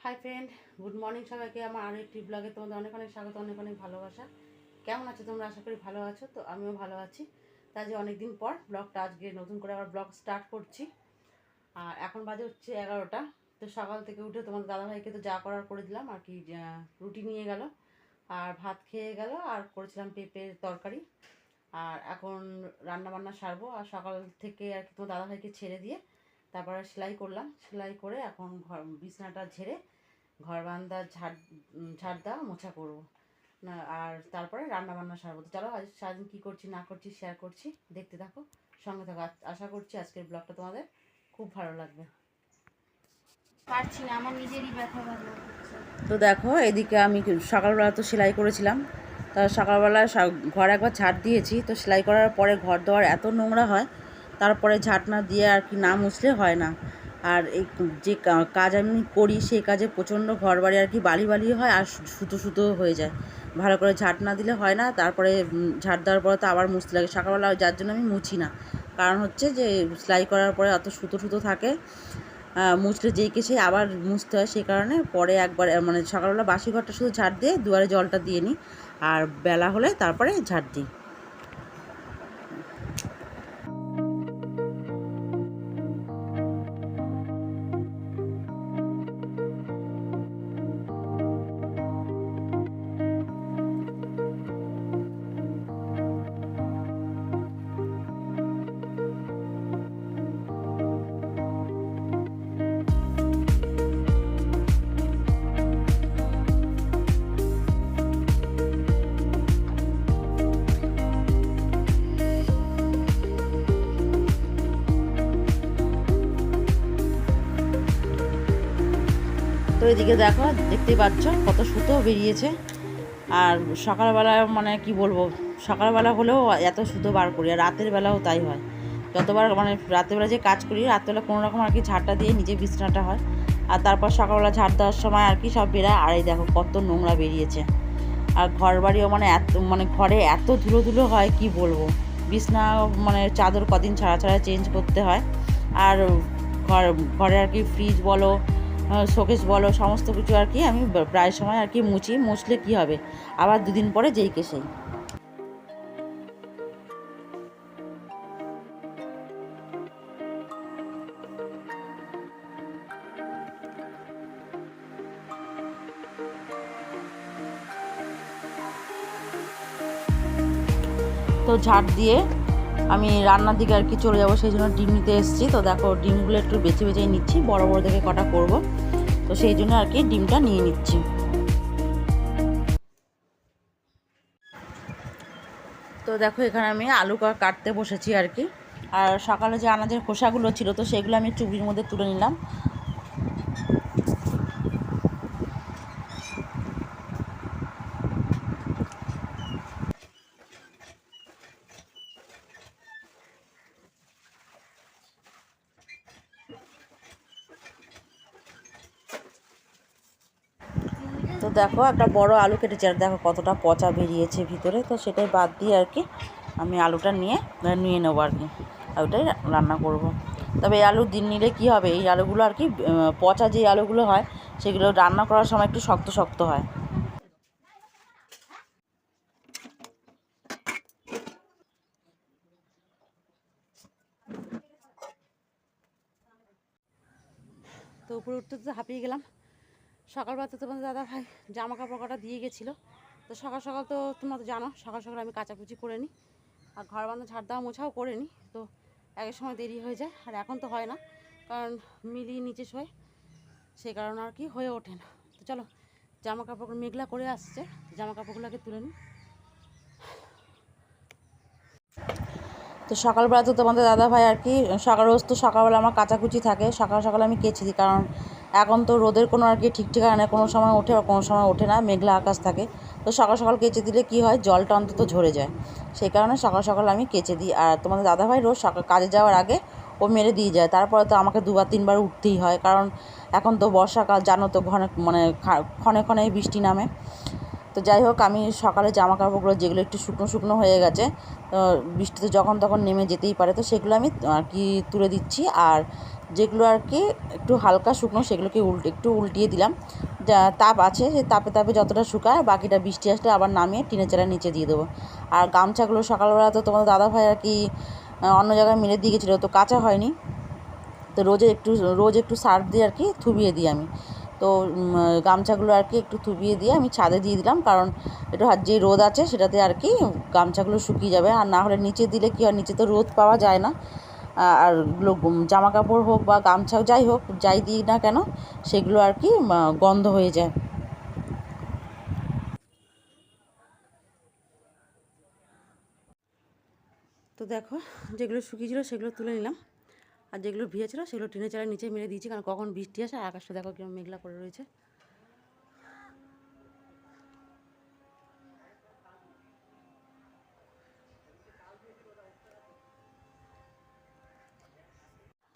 Hi friend, good morning সবাইকে। আমার আরও একটি ব্লগে তোমাদের অনেক অনেক স্বাগত, অনেক অনেক ভালোবাসা। কেমন আছো তোমরা? আশা করি ভালো আছো। তো আমিও ভালো আছি। তাই যে অনেক দিন পর ব্লগটা আজকে নতুন করে আবার ব্লগ স্টার্ট করছি। আর এখন বাজে হচ্ছে 11টা। তো সকাল থেকে উঠে তোমাদের দাদাভাইকে তো যা করার করে দিলাম আর কি। রুটি নিয়ে গেল আর ভাত খেয়ে গেল, আর করেছিলাম পেঁপের তরকারি। আর এখন রান্না বান্না সারবো। আর সকাল থেকে আর কি তোমার দাদাভাইকে ছেড়ে দিয়ে তারপরে সেলাই করলাম। সেলাই করে এখন বিছানাটা ঝেড়ে ঘর বারান্দা ঝাড় দেওয়া মোছা করবো না, আর তারপরে রান্না বান্না সারবো। তো চলো আজ সারাদিন কী করছি না করছি শেয়ার করছি, দেখতে থাকো, সঙ্গে থাকো। আশা করছি আজকের ব্লগটা তোমাদের খুব ভালো লাগবে। পারছি না, আমার নিজেরই ব্যথা ভালো। তো দেখো, এদিকে আমি সকালবেলা তো সেলাই করেছিলাম। তা সকালবেলা ঘর একবার ঝাড় দিয়েছি। তো সেলাই করার পরে ঘর দেওয়ার এত নোংরা হয়, তারপরে ঝাঁট না দিয়ে আর কি না মুছলে হয় না। আর এই যে কাজ আমি করি সেই কাজে প্রচণ্ড ঘর বাড়ি আর কি বালি বালি হয়, আর সুতো সুতো হয়ে যায়। ভালো করে ঝাঁট না দিলে হয় না। তারপরে ঝাঁট দেওয়ার পরে তো আবার মুছতে লাগে সকালবেলা, যার জন্য আমি মুছি না। কারণ হচ্ছে যে সেলাই করার পরে অত সুতো সুতো থাকে, মুছলে যেই কে সেই আবার মুছতে হয়। সেই কারণে পরে একবার মানে সকালবেলা বাসি ঘরটা শুধু ঝাড় দিয়ে দুয়ারে জলটা দিয়ে নিই, আর বেলা হলে তারপরে ঝাড় দিই। তো এদিকে দেখো, দেখতেই পাচ্ছ কত সুতো বেরিয়েছে। আর সকালবেলা মানে কি বলবো, সকালবেলা হলেও এত সুতো বার করি, আর রাতের বেলাও তাই হয়। যতবার মানে রাতেরবেলা যে কাজ করি, রাত্রেবেলা কোনো রকম আর কি ঝাড়টা দিয়ে নিজে বিছানাটা হয়, আর তারপর সকালবেলা ঝাড় দেওয়ার সময় আর কি সব বেরায়। আর এই দেখো কত নোংরা বেরিয়েছে। আর ঘর বাড়িও মানে মানে ঘরে এত ধুলো ধুলো হয় কি বলবো। বিছনা মানে চাদর কদিন ছাড়া ছাড়া চেঞ্জ করতে হয়। আর ঘরে আর কি ফ্রিজ বলো, শোকেস বলো, সমস্ত কিছু আর কি আমি প্রায় সময় আর কি মুছলে কি হবে, আবার দুদিন পরে যেই কে সেই। তো ঝাড় দিয়ে আমি রান্নার দিকে আর কি চলে যাবো, সেই জন্য ডিম নিতে এসেছি। তো দেখো ডিমগুলো একটু বেছে বেছেই নিচ্ছি, বড় বড় দেখে কটা করব। তো সেই জন্য আর কি ডিমটা নিয়ে নিচ্ছি। তো দেখো এখানে আমি আলু কাটতে বসেছি আর কি। আর সকালে যে আনাজের খোসাগুলো ছিল তো সেগুলো আমি চুবড়ির মধ্যে তুলে নিলাম। তো দেখো একটা বড় আলু কেটেছি, আর দেখো কতটা পচা বেরিয়েছে ভিতরে। তো সেটাই বাদ দিয়ে আর কি আমি আলুটা নিয়ে নেবো আর কি, ওটাই রান্না করব। তবে এই আলু দিন নিলে কি হবে, এই আলুগুলো আর কি পচা যে আলুগুলো হয় সেগুলো রান্না করার সময় একটু শক্ত শক্ত হয়। তো উপরে উঠতে তো হাঁপিয়ে গেলাম। সকালবেলা তো তোমাদের দাদা ভাই জামা কাপড় কটা দিয়ে গেছিলো। তো সকাল সকাল তো তোমরা তো জানো সকাল সকাল আমি কাচাকুচি করে নিই, আর ঘর বান্ধব ঝাড় দেওয়া মোছাও করে নিই। তো একের সময় দেরি হয়ে যায়, আর এখন তো হয় না, কারণ মিলিয়ে নিচে শোয়, সেই কারণে আর কি হয়ে ওঠে না। তো চলো, জামা কাপড় মেঘলা করে আসছে, জামা কাপড়গুলোকে তুলে নিই। তো সকালবেলা তো তোমাদের দাদাভাই আর কি রোজ তো সকালবেলা আমার কাচাকুচি থাকে, সকাল সকাল আমি কেচে দিই। কারণ এখন তো রোদের কোনো আর কি ঠিক ঠিকানা নেই, কোনো সময় ওঠে আর কোনো সময় ওঠে না, মেঘলা আকাশ থাকে। তো সকাল সকাল কেচে দিলে কি হয়, জলটা অন্তত ঝরে যায়। সেই কারণে সকাল সকাল আমি কেচে দিই। আর তোমাদের দাদাভাই রোজ সকাল কাজে যাওয়ার আগে ও মেরে দিয়ে যায়, তারপরে তো আমাকে দুবার তিনবার উঠতেই হয়। কারণ এখন তো বর্ষাকাল, জানো তো, মানে ক্ষণে ক্ষণে বৃষ্টি নামে। তো যাই হোক, আমি সকালে জামা কাপড়গুলো যেগুলো একটু শুকনো শুকনো হয়ে গেছে, বৃষ্টিতে যখন তখন নেমে যেতেই পারে, তো সেগুলো আমি আর কি তুলে দিচ্ছি। আর যেগুলো আর কি একটু হালকা শুকনো সেগুলোকে একটু উল্টিয়ে দিলাম, যা তাপ আছে সেই তাপে তাপে যতটা শুকায় বাকিটা বৃষ্টি আসলে আবার নামিয়ে টিনের চালের নিচে দিয়ে দেবো। আর গামছাগুলো সকালবেলা তো তোমাদের দাদাভাই আর কি অন্য জায়গায় মেলে দিয়ে গেছিলো, তো কাঁচা হয়নি, তো রোজ একটু সার্ফ দিয়ে আর কি থুবিয়ে দিই আমি। তো গামছাগুলো আর কি একটু থুবিয়ে দিয়ে আমি ছাদে দিয়ে দিলাম, কারণ একটু যে রোদ আছে সেটাতে আর কি গামছাগুলো শুকিয়ে যাবে। আর না হলে নিচে দিলে কি হয়, নিচে তো রোদ পাওয়া যায় না, আর জামা কাপড় হোক বা গামছা যাই হোক, যাই দিই না কেন সেগুলো আর কি গন্ধ হয়ে যায়। তো দেখো, যেগুলো শুকিয়েছিল সেগুলো তুলে নিলাম, আর যেগুলো ভিজেছিল সেগুলো টিনের চালের নিচে মেরে দিয়েছি, কারণ কখন বৃষ্টি আসে। আর আকাশটা দেখো কেমন মেঘলা করে রয়েছে।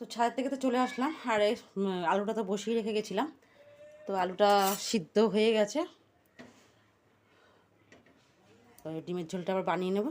তো ছাদ থেকে তো চলে আসলাম, আর এই আলুটা তো বসিয়ে রেখে গেছিলাম, তো আলুটা সিদ্ধ হয়ে গেছে। তো ডিমের ঝোলটা আবার বানিয়ে নেব।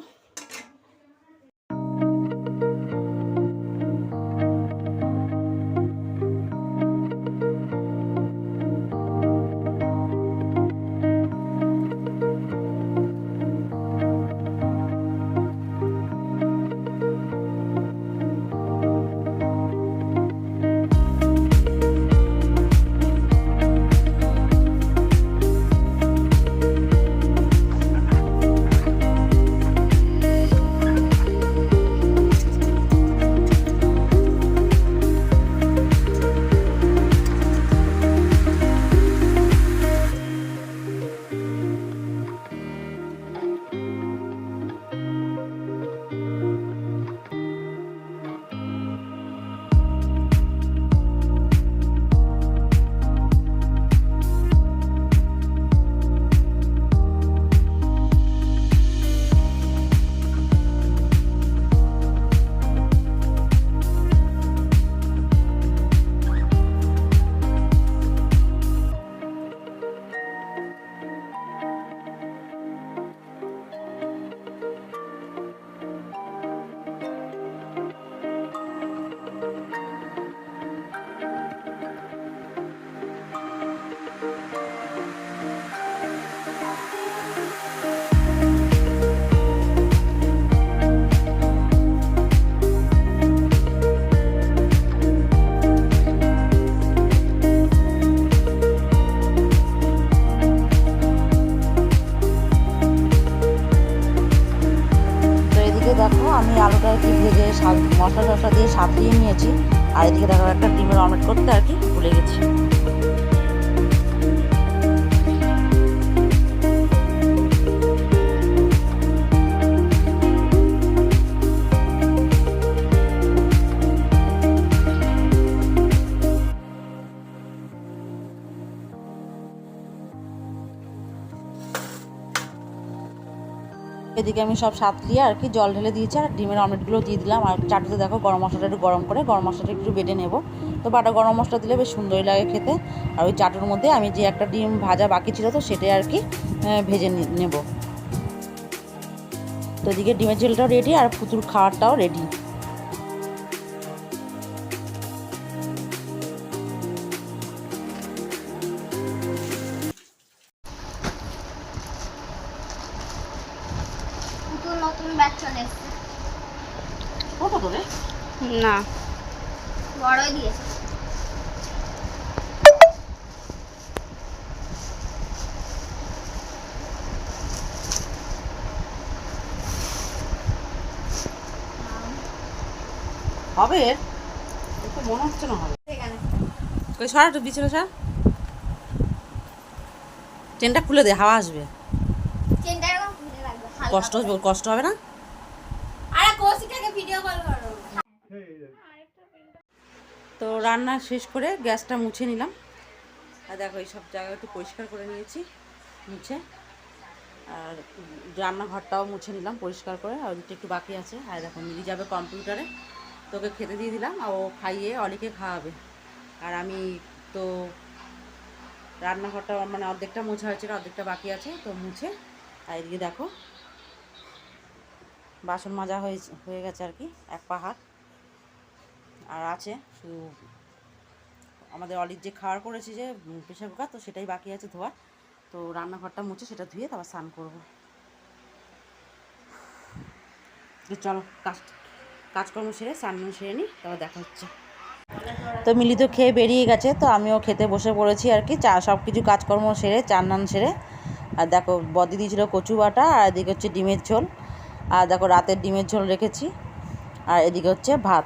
দেখো আমি আলুটা আর কি ভেজে মশলা টশলা দিয়ে সাজিয়ে নিয়েছি, আর এদিকে দেখো একটা ডিমের অমলেট করতে আর কি ভুলে গেছি। এদিকে আমি সব সাতলিয়ে আর কি জল ঢেলে দিয়েছি, আর ডিমের অমলেটগুলো দিয়ে দিলাম। আর চাটুতে দেখো গরম মশলাটা একটু গরম করে গরম মশলাটা একটু বেটে নেব, তো বাটা গরম মশলা দিলে বেশ সুন্দরই লাগে খেতে। আর ওই চাটুর মধ্যে আমি যে একটা ডিম ভাজা বাকি ছিল তো সেটাই আর কি ভেজে নেব। তো এদিকে ডিমের ঝোলটাও রেডি, আর পুতুর খাওয়ারটাও রেডি। নতুন ব্যাচ চলে এসেছে। কত করে? না, বড়ই দিয়েছে। হবে, একটু মনে হচ্ছে না হবে। ওই সর একটু বিছানা সর, চেনটা খুলে দে, হাওয়া আসবে। কষ্ট হবে না। আরে কৌশিকাকে ভিডিও কল করো। তো রান্না শেষ করে গ্যাসটা মুছে নিলাম, আর দেখো এই সব জায়গা একটু পরিষ্কার করে নিয়েছি মুছে, আর রান্নাঘরটাও মুছে নিলাম পরিষ্কার করে। আর ওদিকটা একটু বাকি আছে। আর দেখো মিলি যাবে কম্পিউটারে, তোকে খেতে দিয়ে দিলাম, আর ও খাইয়ে অলিকে খাওয়াবে। আর আমি তো রান্নাঘরটা মানে অর্ধেকটা মোছা হয়েছে, অর্ধেকটা বাকি আছে, তো মুছে। আর এদিকে দেখো বাসন মাজা হয়ে গেছে আর কি এক পাহাড়, আর আছে শুধু আমাদের অলির যে খাওয়ার করেছি যে প্রেশার কুকার, তো সেটাই বাকি আছে ধোয়ার। তো রান্নাঘরটা মুছে সেটা ধুয়ে তারপর স্নান করবো। তো চলো কাজকর্ম সেরে স্নান সেরে নিই, তারপর দেখা হচ্ছে। তো মিলি তো খেয়ে বেরিয়ে গেছে, তো আমিও খেতে বসে পড়েছি আর কি, চা সব কিছু কাজকর্ম সেরে চান সেরে। আর দেখো বদি দিয়েছিল কচু বাটা, আর এদিকে হচ্ছে ডিমের ঝোল, আর দেখো রাতের ডিমের ঝোল রেখেছি, আর এদিকে হচ্ছে ভাত।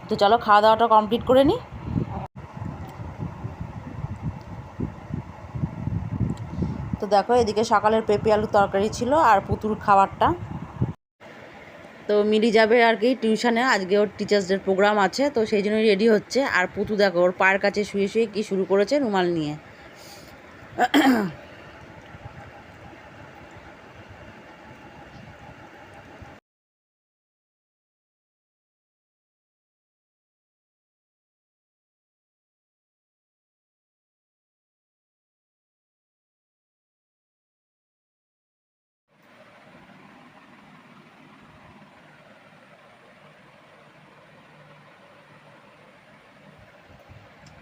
তো চলো খাওয়া দাওয়াটা কমপ্লিট করে নিই। তো দেখো এদিকে সকালের পেঁপে আলু তরকারি ছিল আর পুতুর খাবারটা। তো মিলি যাবে আর কি টিউশনে, আজকে ওর টিচার্স ডের প্রোগ্রাম আছে, তো সেই জন্যই রেডি হচ্ছে। আর পুতু দেখো ওর পায়ের কাছে শুয়ে শুয়ে কী শুরু করেছে রুমাল নিয়ে।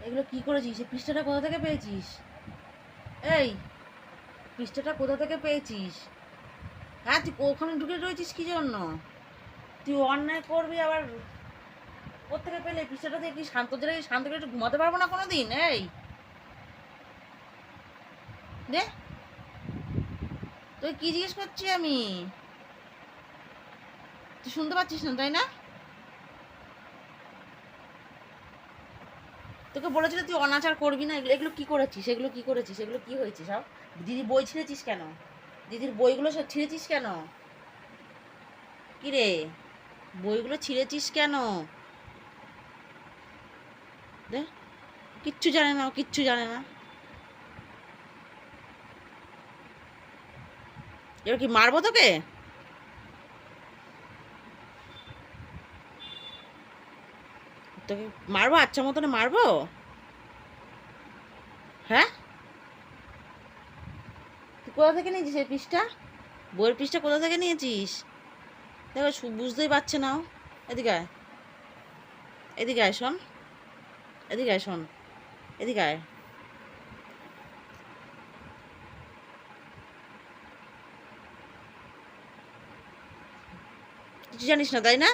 এগুলো কি করেছিস? এই পৃষ্ঠাটা কোথা থেকে পেয়েছিস? এই পৃষ্ঠাটা কোথা থেকে পেয়েছিস? হ্যাঁ তুই ওখানে ঢুকে রয়েছিস কি জন্য? তুই অন্যায় করবি আবার কোথেকে পেলে পৃষ্ঠাটা থেকে? কি শান্ত জায়গায় শান্ত করে একটু ঘুমাতে পারবো না কোনো দিন? এই রে, তুই কি জিজ্ঞেস করছি আমি? তুই শুনতে পাচ্ছিস না তাই না? তোকে বলেছিল তুই অনাচার করবি না। এগুলো এগুলো কি করেছিস? এগুলো কি করেছিস? এগুলো কি হয়েছে সব? দিদির বই ছিঁড়েছিস কেন? দিদির বইগুলো সব ছিঁড়েছিস কেন? কি রে, বইগুলো ছিঁড়েছিস কেন? দে, কিচ্ছু জানে না, কিচ্ছু জানে না। এবার কি মারবো তোকে? তোকে মারবো, আচ্ছা মতনে মারবো? হ্যাঁ, তুই কোথা থেকে নিয়েছিস এই পৃষ্ঠা? বইয়ের পৃষ্ঠা কোথা থেকে নিয়েছিস? দেখো বুঝতেই পারছে না ও। এদিকে আয়, এদিকে আয় শোন, এদিকে আয় শোন, এদিকে আয়। কিছু জানিস না তাই না?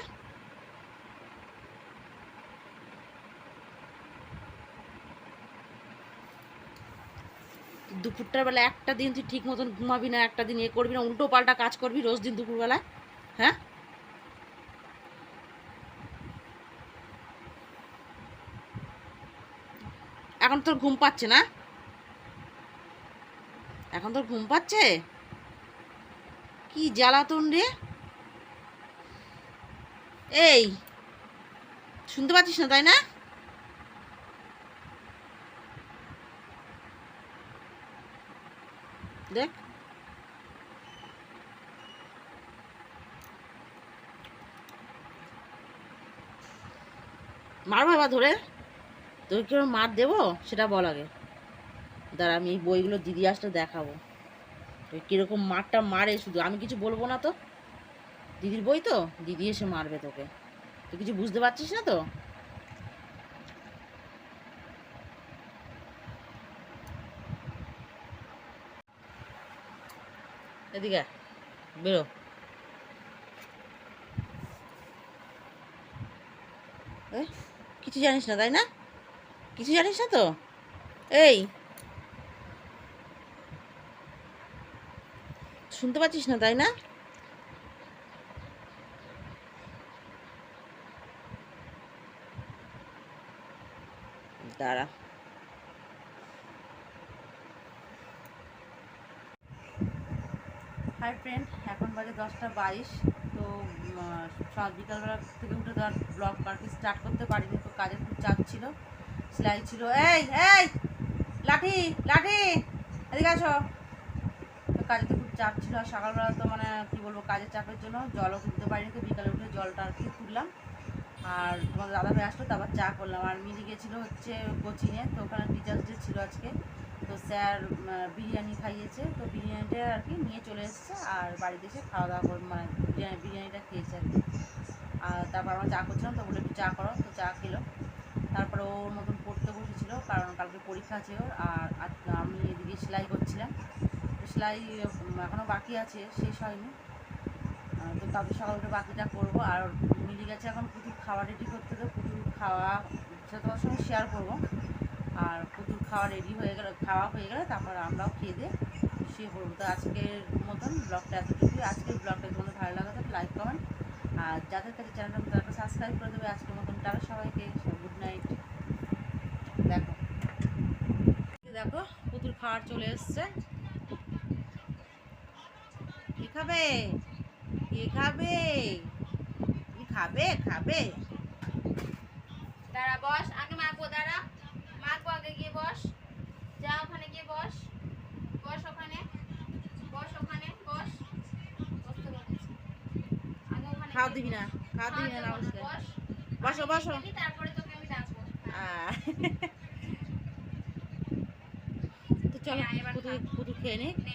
দুপুরটার বেলা একটা দিন তুই ঠিক মতন ঘুমাবি না, একটা দিন করবি না, উল্টো পাল্টা কাজ করবি রোজ দিন দুপুরবেলায়। হ্যাঁ, এখন তোর ঘুম পাচ্ছে না? এখন তোর ঘুম পাচ্ছে? কি জ্বালাতন রে! এই শুনতে পাচ্ছিস না তাই না? দেখ, মারবো এবার ধরে? তোকে কি মার দেবো সেটা বল আগে। দাঁড়া আমি এই বইগুলো দিদি আসলে দেখাবো কিরকম মারটা মারে, শুধু আমি কিছু বলবো না তো। দিদির বই তো, দিদি এসে মারবে তোকে। তুই কিছু বুঝতে পারছিস না তো? এদিকে বেরো। কিছু জানিস না তাই না? কিছু জানিস না তো? এই শুনতে পাচ্ছিস না তাই না? দাঁড়া, হাই ফ্রেন্ড, এখন বাজে 10টা 22। তো সব বিকালবেলা থেকে উঠে তো আর ব্লগ আর কি স্টার্ট করতে পারিনি, তো কাজের খুব চাপ ছিল, সেলাই ছিল। এই এই লাঠি লাঠি এদিকে আসো। তো কাজে তো খুব চাপ ছিল, আর সকালবেলা তো মানে কী বলবো কাজের চাপের জন্য জলও তুলতে পারিনি, তো বিকালে উঠে জলটা আর কি তুললাম। আর তোমাদের দাদা ভাই আসলো, তারপর চা করলাম। আর মিলি গেছিলো হচ্ছে কোচিংয়ে, তো ওখানে টিচার্স ডে ছিল আজকে, তো স্যার বিরিয়ানি খাইয়েছে, তো বিরিয়ানিটা আর কি নিয়ে চলে এসেছে, আর বাড়িতে এসে খাওয়া দাওয়া করে মানে বিরিয়ানিটা খেয়েছে আর কি। আর তারপর আমরা চা করছিলাম, তো বলে একটু চা করো, তো চা খেলো। তারপরে ওর মতন পড়তে বসেছিল, কারণ কালকে পরীক্ষা আছে ওর। আর আমি এদিকে সেলাই করছিলাম, সেলাই এখনও বাকি আছে, শেষ হয়নি। তো কালকে সকাল উঠে বাকিটা করবো। আর মিলি গেছে এখন পুতুল খাওয়া রেডি করতে, তো পুতুল খাওয়া সেটা তোমার সঙ্গে শেয়ার করবো। আর পুতুল খাওয়া রেডি হয়ে গেলে, খাওয়া হয়ে গেলে তারপর আমরাও খেয়ে দিয়ে শুয়ে পড়বো। তো আজকের মতন ব্লগটা এতটুকুই। আজকের ব্লগটা তোমাদের ভালো লাগে তো লাইক কমেন্ট, আর যাদের কাছে চ্যানেলটা তাদেরকে সাবস্ক্রাইব করে দেবে। আজকের মতন টাটা সবাইকে, গুড নাইট। দেখো দেখো পুতুল খাওয়ার চলে এসছে। কি খাবে, কি খাবে, কি খাবে, খাবে? দাঁড়া বস, আগে মাখবো, দাঁড়া মাখবো, আগে গিয়ে বস, যা ওখানে গিয়ে বস, বস ওখানে, বস ওখানে, বস, বসতে বলেছি। আগে ওখানে খাওয়া গিয়ে দিবি না, খাওয়া দিবি না, না বস, বসলে। বস, বসো আগে বসো। খেলি, তারপরে তোকে আমি ডাকবো। তো চলো হ্যাঁ, এবার পুতুল খা। পুতুল খেয়ে নিক। নে।